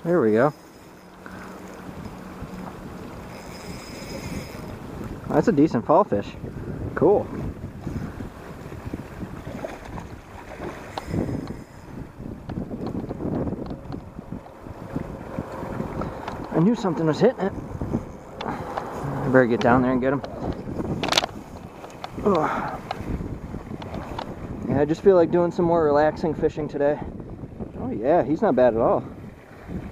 There we go. That's a decent fall fish. Cool. I knew something was hitting it. I better get down there and get him. Ugh. Yeah, I just feel like doing some more relaxing fishing today. Oh yeah, he's not bad at all.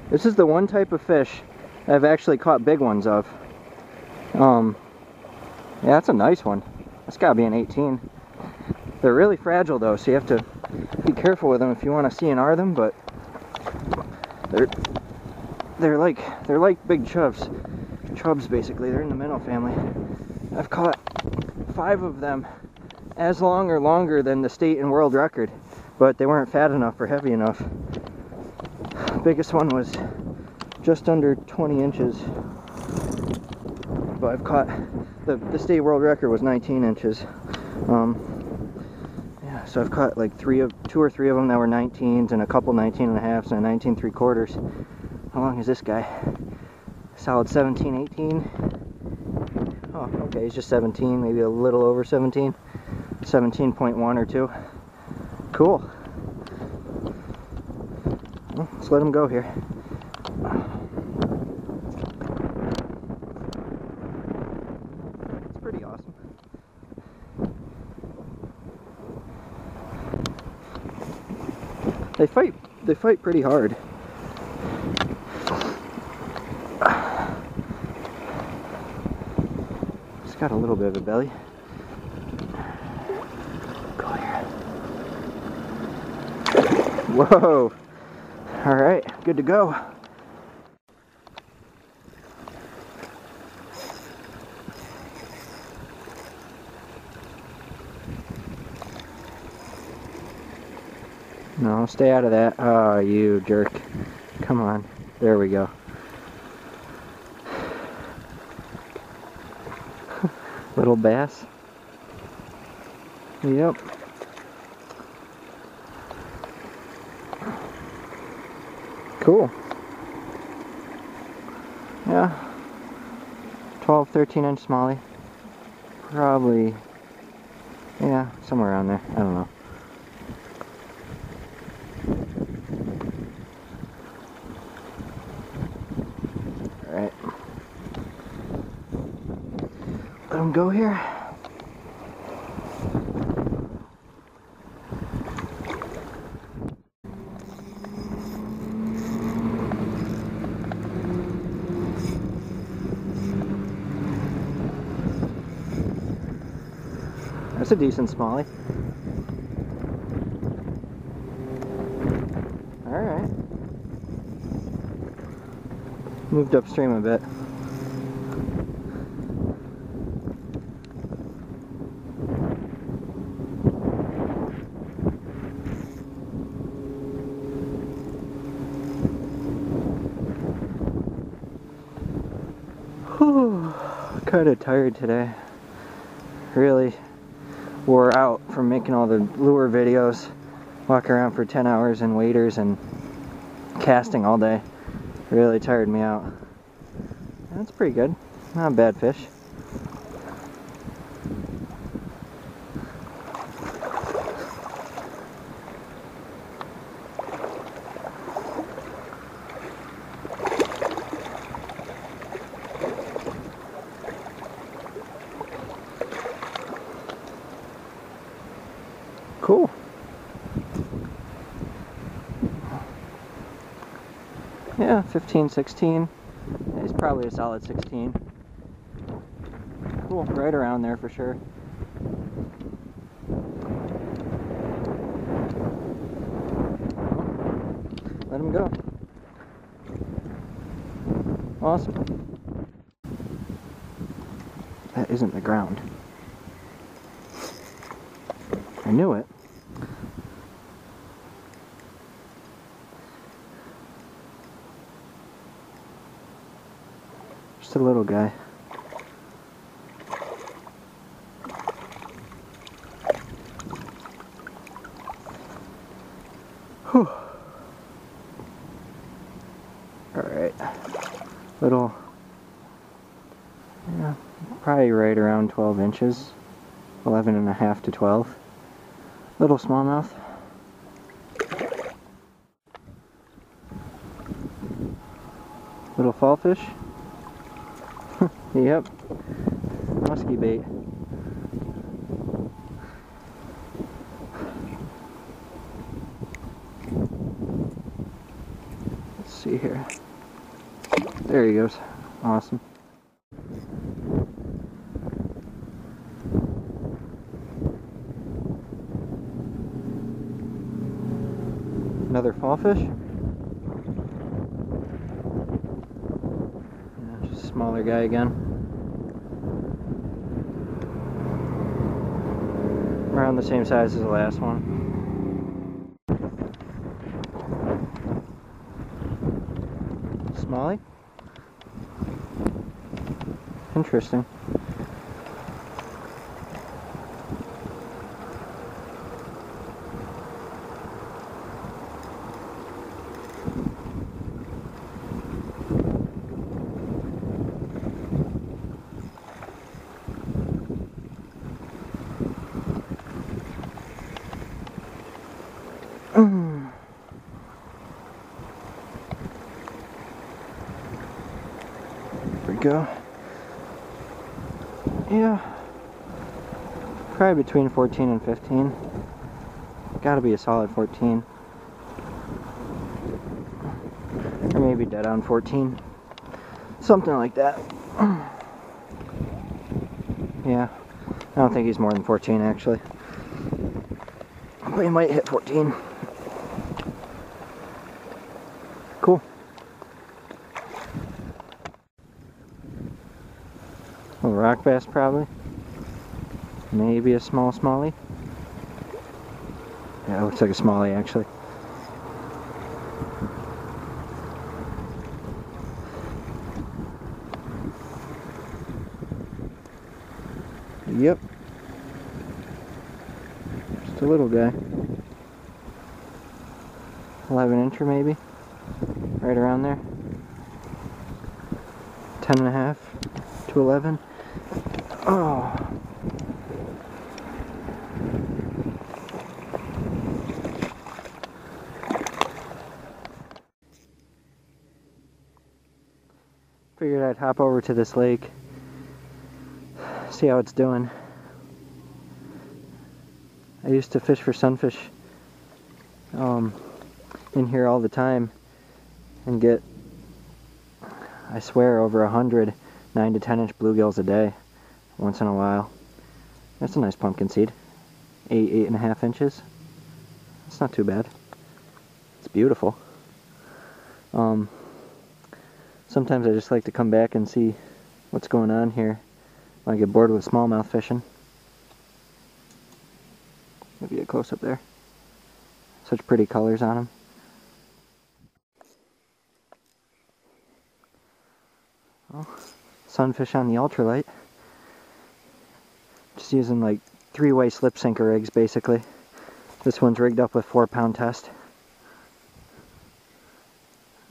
This is the one type of fish I've actually caught big ones of. Yeah, that's a nice one. That's gotta be an 18. They're really fragile though, so you have to be careful with them if you want to CNR them, but they're like big chubs. Chubs basically, they're in the minnow family. I've caught 5 of them as long or longer than the state and world record, but they weren't fat enough or heavy enough. Biggest one was just under 20 inches, but I've caught, the state world record was 19 inches. Yeah, so I've caught like 2 or 3 of them that were 19s and a couple 19.5s and a 19 3/4. How long is this guy? Solid 17, 18. Oh, okay, he's just 17, maybe a little over 17. 17.1 or 2. Cool. Well, let's let him go here. It's pretty awesome. They fight pretty hard. It's got a little bit of a belly. Go here. Whoa! Alright, good to go. No, stay out of that. Oh, you jerk. Come on. There we go. Little bass. Yep. Cool. Yeah. 12, 13-inch smallie. Probably, yeah, somewhere around there. I don't know. Alright. Let him go here. That's a decent smallie. Alright. Moved upstream a bit. Whew. Kind of tired today. Really wore out from making all the lure videos, walking around for 10 hours in waders and casting all day. Really tired me out. That's pretty good. Not a bad fish. Cool. Yeah, 15, 16. He's probably a solid 16. Cool, right around there for sure. Let him go. Awesome. That isn't the ground. I knew it. Just a little guy. Whew. Alright. Little, yeah, probably right around 12 inches. 11.5 to 12. Little smallmouth. Little fallfish. Yep. Musky bait. Let's see here. There he goes. Awesome. Another fallfish. Yeah, just a smaller guy again. Around the same size as the last one. Smallie? Interesting. There we go. Yeah, probably between 14 and 15. Gotta be a solid 14. Or maybe dead on 14. Something like that. Yeah, I don't think he's more than 14 actually. But he might hit 14. Cool. A rock bass probably. Maybe a small smallie. Yeah, it looks like a smallie actually. Yep. Just a little guy. 11-incher maybe. Right around there. 10.5 to 11. Oh. Figured I'd hop over to this lake, see how it's doing. I used to fish for sunfish in here all the time and get, I swear, over 100 9 to 10 inch bluegills a day once in a while. That's a nice pumpkin seed. 8.5 inches. That's not too bad. It's beautiful. Sometimes I just like to come back and see what's going on here when I get bored with smallmouth fishing. Maybe a close up there. Such pretty colors on them. Oh, sunfish on the ultralight. Just using like 3-way slip sinker rigs basically. This one's rigged up with 4-pound test.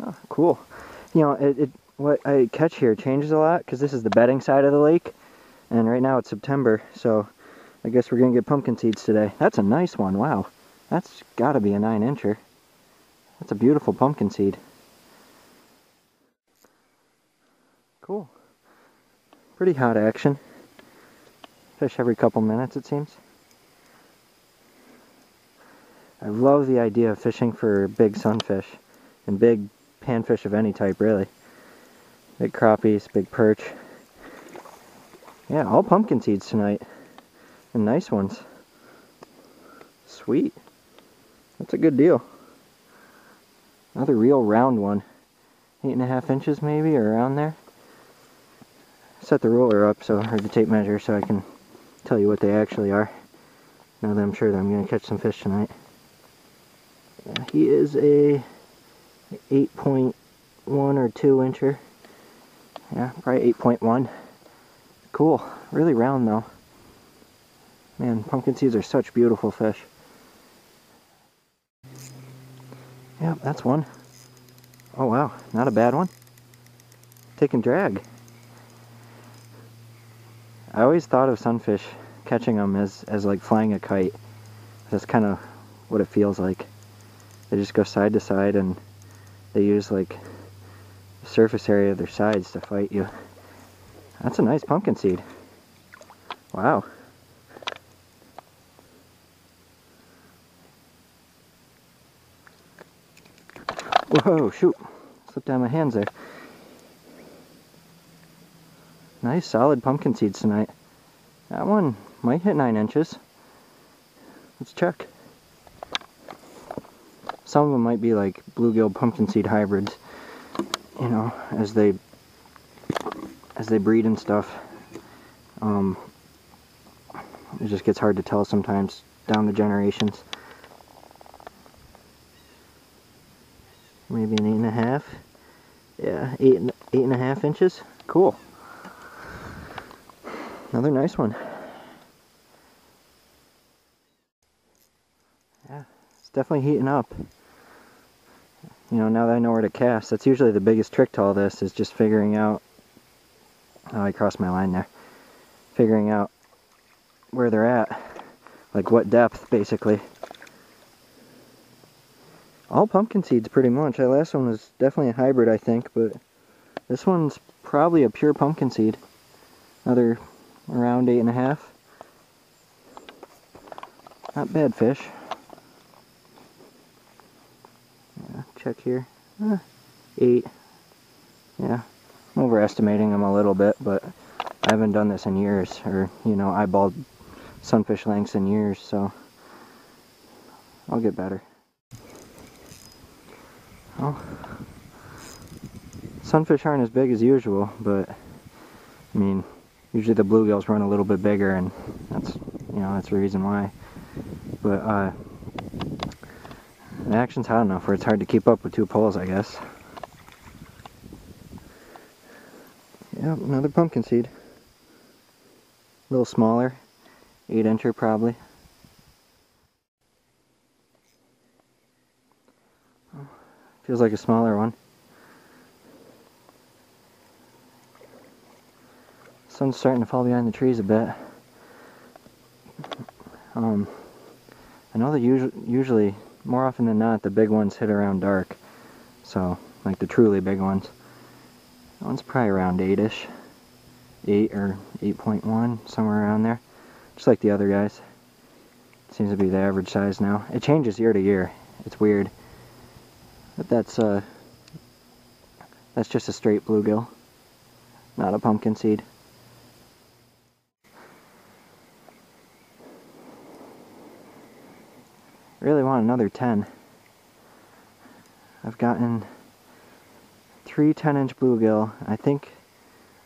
Oh, cool. You know, what I catch here changes a lot because this is the bedding side of the lake, and right now it's September, so I guess we're gonna get pumpkin seeds today. That's a nice one. Wow, that's gotta be a 9-incher. That's a beautiful pumpkin seed. Cool. Pretty hot action. Fish every couple minutes, it seems. I love the idea of fishing for big sunfish and big panfish of any type, really. Big crappies, big perch. Yeah, all pumpkin seeds tonight. And nice ones. Sweet. That's a good deal. Another real round one. 8.5 inches maybe, or around there. Set the ruler up or the tape measure so I can tell you what they actually are. Now that I'm sure that I'm going to catch some fish tonight. Yeah, he is a 8.1 or 2-incher. Yeah, probably 8.1. Cool. Really round though. Man, pumpkin seeds are such beautiful fish. Yep, that's one. Oh wow, not a bad one. Taking drag. I always thought of sunfish catching them as like flying a kite. That's kind of what it feels like. They just go side to side and they use like the surface area of their sides to fight you. That's a nice pumpkin seed. Wow. Whoa, shoot. Slipped down my hands there. Nice solid pumpkin seeds tonight. That one might hit 9 inches. Let's check. Some of them might be like bluegill pumpkin seed hybrids, you know, as they breed and stuff. It just gets hard to tell sometimes down the generations. Maybe an 8.5. Yeah, 8.5 inches. Cool. Another nice one. Yeah, it's definitely heating up. You know, now that I know where to cast, that's usually the biggest trick to all this, is just figuring out... Oh, I crossed my line there. Figuring out where they're at. Like what depth, basically. All pumpkin seeds, pretty much. That last one was definitely a hybrid, I think, but this one's probably a pure pumpkin seed. Another around 8.5. Not bad fish. Yeah, check here. 8. Yeah, I'm overestimating them a little bit, but I haven't done this in years, or, you know, eyeballed sunfish lengths in years, so I'll get better. Oh, sunfish aren't as big as usual, but I mean, usually the bluegills run a little bit bigger, and that's, you know, that's the reason why. But the action's hot enough where it's hard to keep up with 2 poles, I guess. Yep, another pumpkin seed. A little smaller, 8-incher probably. Feels like a smaller one. Sun's starting to fall behind the trees a bit. I know that usually, more often than not, the big ones hit around dark. So, like the truly big ones. That one's probably around 8-ish. 8 or 8.1, somewhere around there. Just like the other guys. Seems to be the average size now. It changes year to year. It's weird. But that's just a straight bluegill, not a pumpkin seed. I really want another 10. I've gotten 3 10-inch bluegill. I think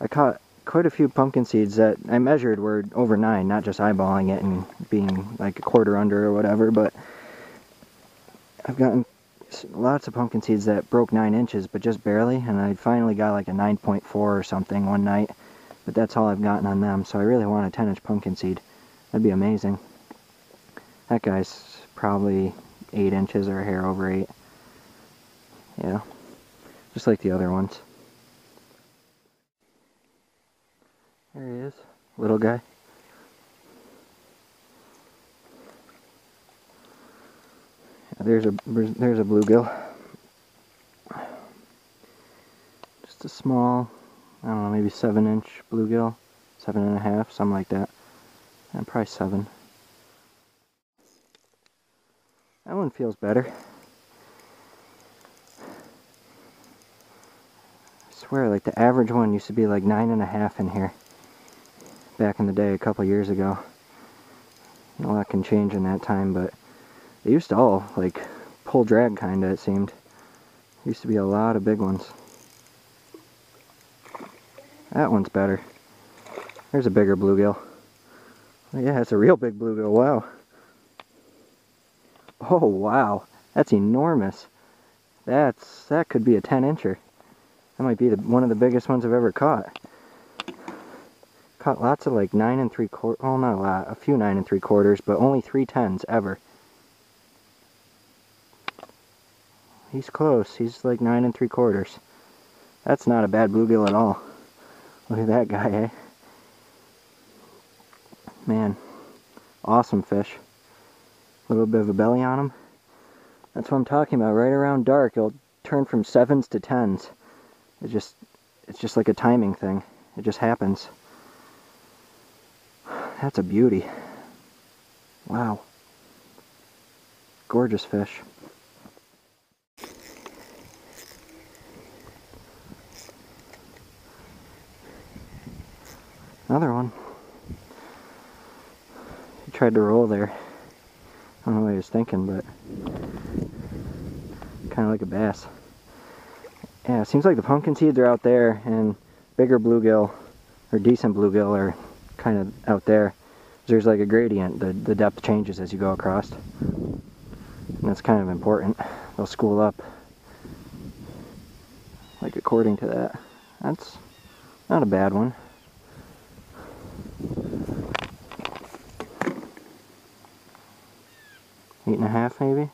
I caught quite a few pumpkin seeds that I measured were over 9, not just eyeballing it and being like a quarter under or whatever, but I've gotten lots of pumpkin seeds that broke 9 inches, but just barely, and I finally got like a 9.4 or something one night, but that's all I've gotten on them, so I really want a 10-inch pumpkin seed. That'd be amazing. That guy's probably 8 inches or a hair over 8. Yeah, just like the other ones. There he is, little guy. There's a bluegill. Just a small, I don't know, maybe 7-inch bluegill, 7.5, something like that. And probably 7. That one feels better. I swear, like the average one used to be like 9.5 in here. Back in the day, a couple years ago. A lot can change in that time, but they used to all, like, pull drag kinda, it seemed. Used to be a lot of big ones. That one's better. There's a bigger bluegill. Oh, yeah, it's a real big bluegill, wow. Oh, wow. That's enormous. That could be a 10-incher. That might be one of the biggest ones I've ever caught. Caught lots of like 9 3/4, well, not a lot, a few 9 3/4, but only 3 10s ever. he's close. He's like 9 3/4. That's not a bad bluegill at all. Look at that guy, eh? Man, awesome fish. A little bit of a belly on him. That's what I'm talking about. Right around dark, it'll turn from 7s to 10s. It's just like a timing thing. It just happens. That's a beauty. Wow. Gorgeous fish. Another one. He tried to roll there. I don't know what he was thinking, but kind of like a bass. Yeah, it seems like the pumpkin seeds are out there, and bigger bluegill, or decent bluegill, are kind of out there. There's like a gradient. The depth changes as you go across. And that's kind of important. They'll school up, like according to that. That's not a bad one. Eight and a half, maybe?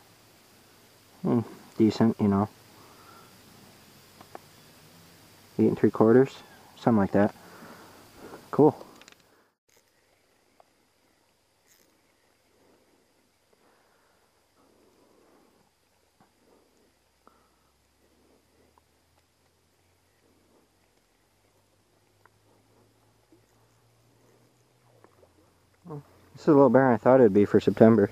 Decent, you know. 8 3/4, something like that. Cool. This is a little better than I thought it would be for September.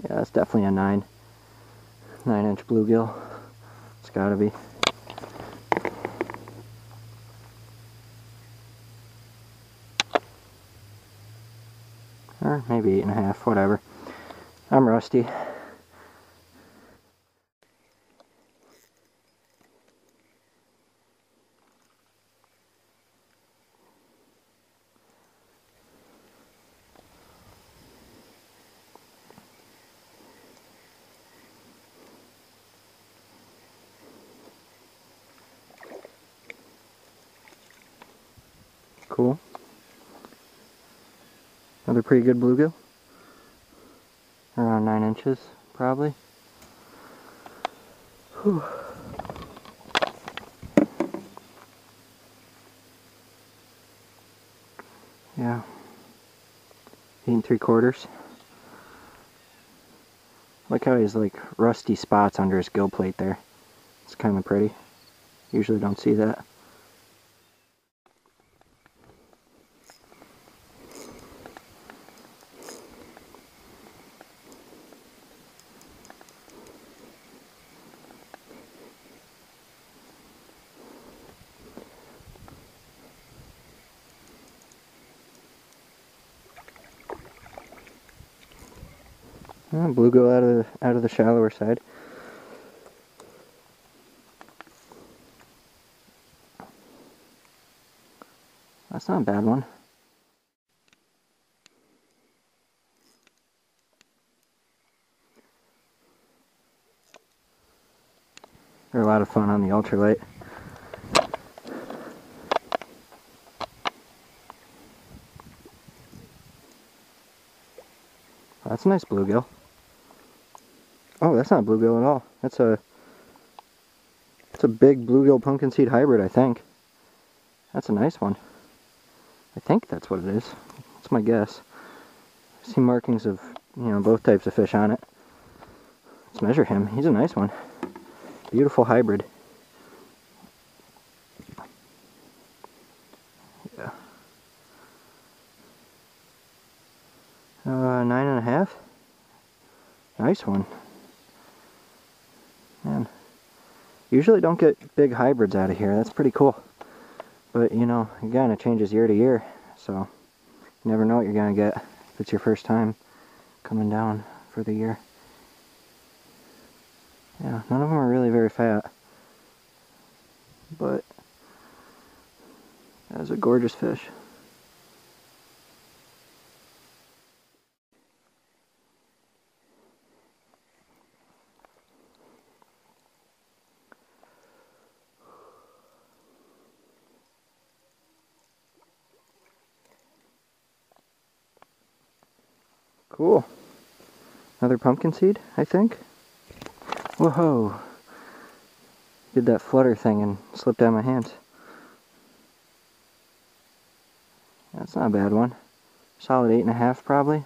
Yeah, that's definitely a 9-inch bluegill. It's gotta be. Or maybe 8 and a half, whatever. I'm rusty. Cool. Another pretty good bluegill. Around 9 inches, probably. Whew. Yeah. 8 3/4. Look how he has like rusty spots under his gill plate there. It's kind of pretty. Usually don't see that. Bluegill out of the shallower side. That's not a bad one. They're a lot of fun on the ultralight. That's a nice bluegill. Oh, that's not a bluegill at all. It's a big bluegill pumpkinseed hybrid, I think. That's a nice one. I think that's what it is. That's my guess. I see markings of, both types of fish on it. Let's measure him. He's a nice one. Beautiful hybrid. Yeah. 9 and a half. Nice one. Man. Usually don't get big hybrids out of here. That's pretty cool. But, again, it changes year to year. So, you never know what you're going to get if it's your first time coming down for the year. Yeah, none of them are really very fat. But, that's a gorgeous fish. Cool. Another pumpkin seed, I think. Whoa! Did that flutter thing and slipped out of my hands. That's not a bad one. Solid 8.5 probably.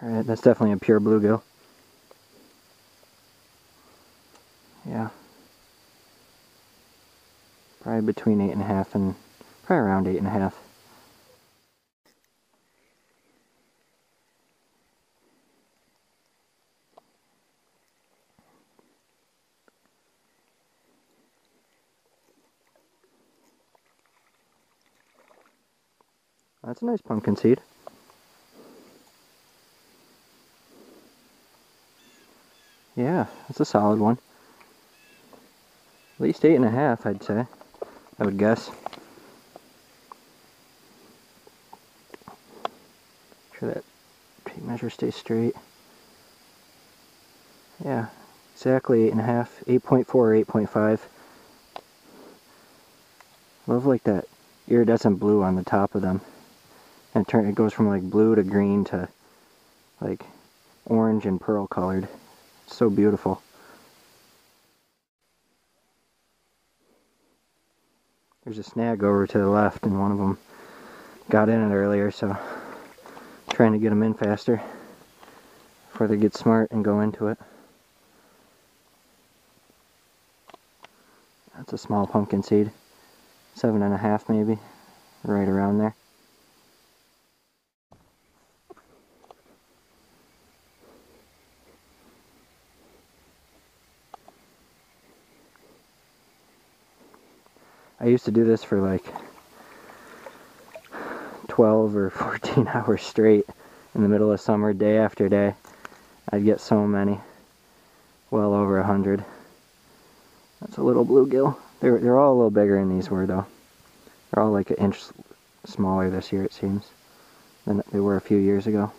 Alright, that's definitely a pure bluegill. Yeah. Probably between 8.5 and probably around 8.5. That's a nice pumpkin seed. Yeah, that's a solid one. At least 8.5, I'd say. I would guess. Make sure that tape measure stays straight. Yeah, exactly 8.5, 8.4 or 8.5. Love like that iridescent blue on the top of them. And it goes from like blue to green to like orange and pearl colored. It's so beautiful. There's a snag over to the left and one of them got in it earlier, so trying to get them in faster before they get smart and go into it. That's a small pumpkin seed. 7.5 maybe, right around there. I used to do this for like 12 or 14 hours straight in the middle of summer, day after day. I'd get so many, well over 100. That's a little bluegill. They're all a little bigger than these were though. They're all like an inch smaller this year, it seems, than they were a few years ago.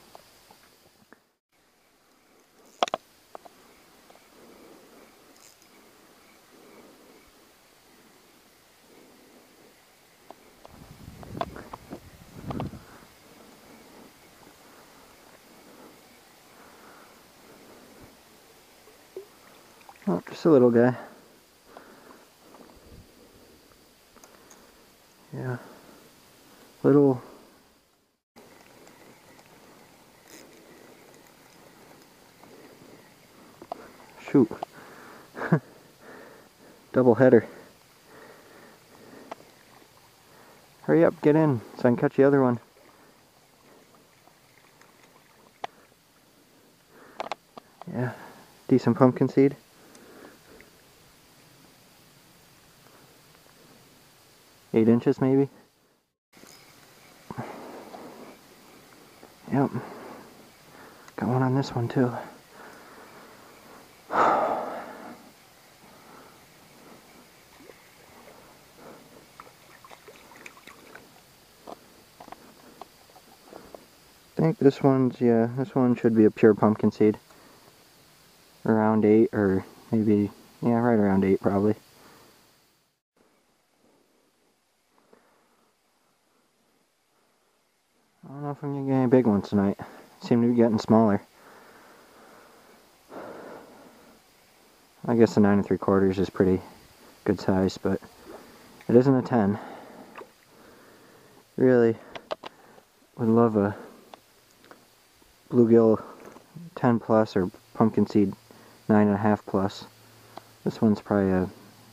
Oh, just a little guy. Yeah. Little. Shoot. Double header. Hurry up, get in so I can catch the other one. Yeah. Decent pumpkin seed. Eight inches maybe. Yep. Got one on this one too. I think this one's, yeah, this one should be a pure pumpkin seed. Around 8 or maybe, yeah, right around 8 probably. I don't know if I'm going to get any big ones tonight. Seem to be getting smaller. I guess the 9 3/4 is pretty good size, but it isn't a 10. Really would love a bluegill 10 plus or pumpkin seed 9.5 plus. This one's probably a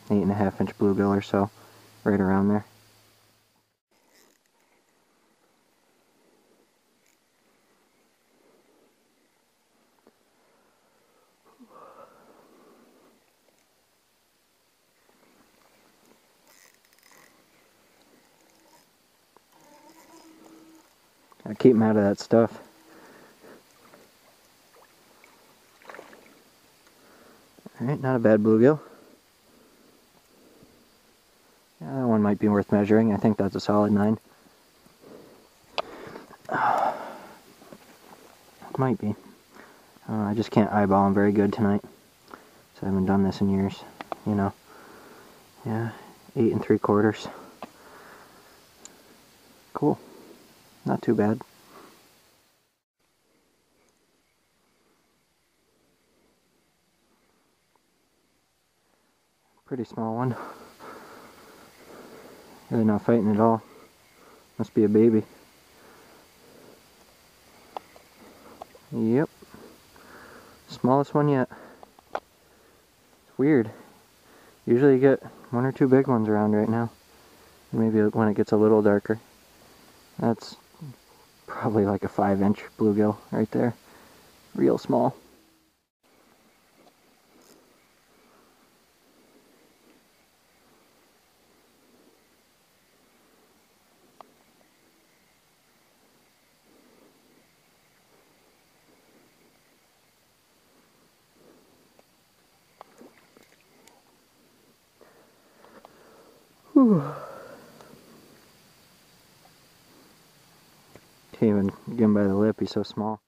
8.5 inch bluegill or so, right around there. I keep them out of that stuff. Alright, not a bad bluegill. Yeah, that one might be worth measuring. I think that's a solid 9. Might be. I just can't eyeball them very good tonight. So I haven't done this in years, you know. Yeah, 8 3/4. Cool. Not too bad. Pretty small one. Really not fighting at all. Must be a baby. Yep. Smallest one yet. It's weird. Usually you get 1 or 2 big ones around right now. Maybe when it gets a little darker. That's probably like a 5-inch bluegill right there. Real small. Whew. Can't even get him by the lip, he's so small.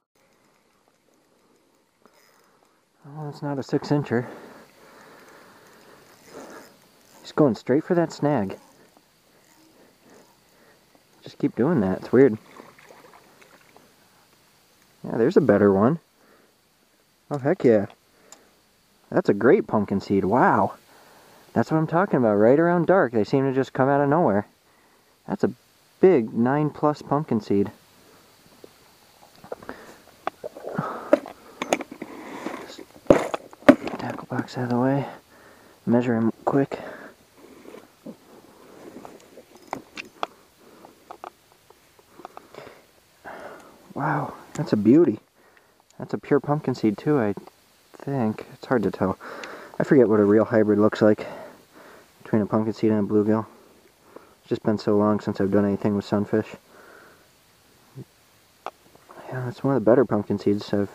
Oh, it's not a 6-incher. He's going straight for that snag. Just keep doing that, it's weird. Yeah, there's a better one. Oh, heck yeah. That's a great pumpkin seed, wow. That's what I'm talking about, right around dark. They seem to just come out of nowhere. That's a big 9+ pumpkin seed. Tackle box out of the way. Measure him quick. Wow, that's a beauty. That's a pure pumpkin seed too, I think. It's hard to tell. I forget what a real hybrid looks like between a pumpkin seed and a bluegill. It's just been so long since I've done anything with sunfish. Yeah, it's one of the better pumpkin seeds I've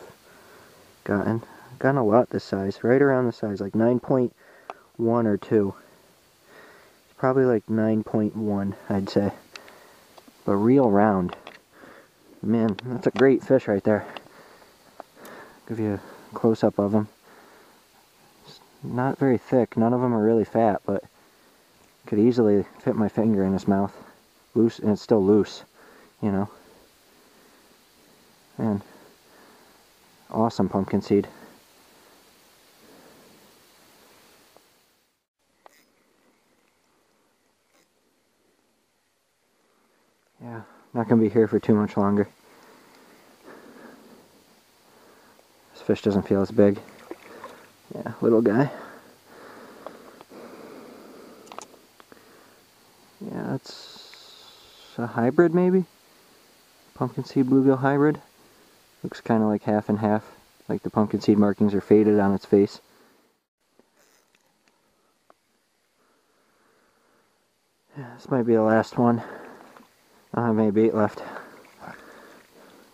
gotten. I've gotten a lot this size, right around the size, like 9.1 or 2. It's probably like 9.1, I'd say. But real round. Man, that's a great fish right there. Give you a close-up of him. It's not very thick. None of them are really fat, but could easily fit my finger in his mouth. Loose, and it's still loose, you know. Man, awesome pumpkin seed. Yeah, not gonna be here for too much longer. This fish doesn't feel as big. Yeah, little guy. Yeah, it's a hybrid maybe? Pumpkin seed bluegill hybrid. Looks kind of like half and half. Like the pumpkin seed markings are faded on its face. Yeah, this might be the last one. I don't have any bait left.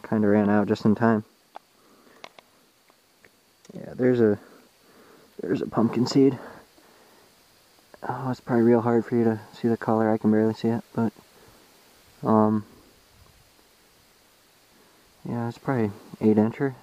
Kinda ran out just in time. Yeah, there's a pumpkin seed. Oh, it's probably real hard for you to see the color. I can barely see it, but yeah, it's probably 8-incher.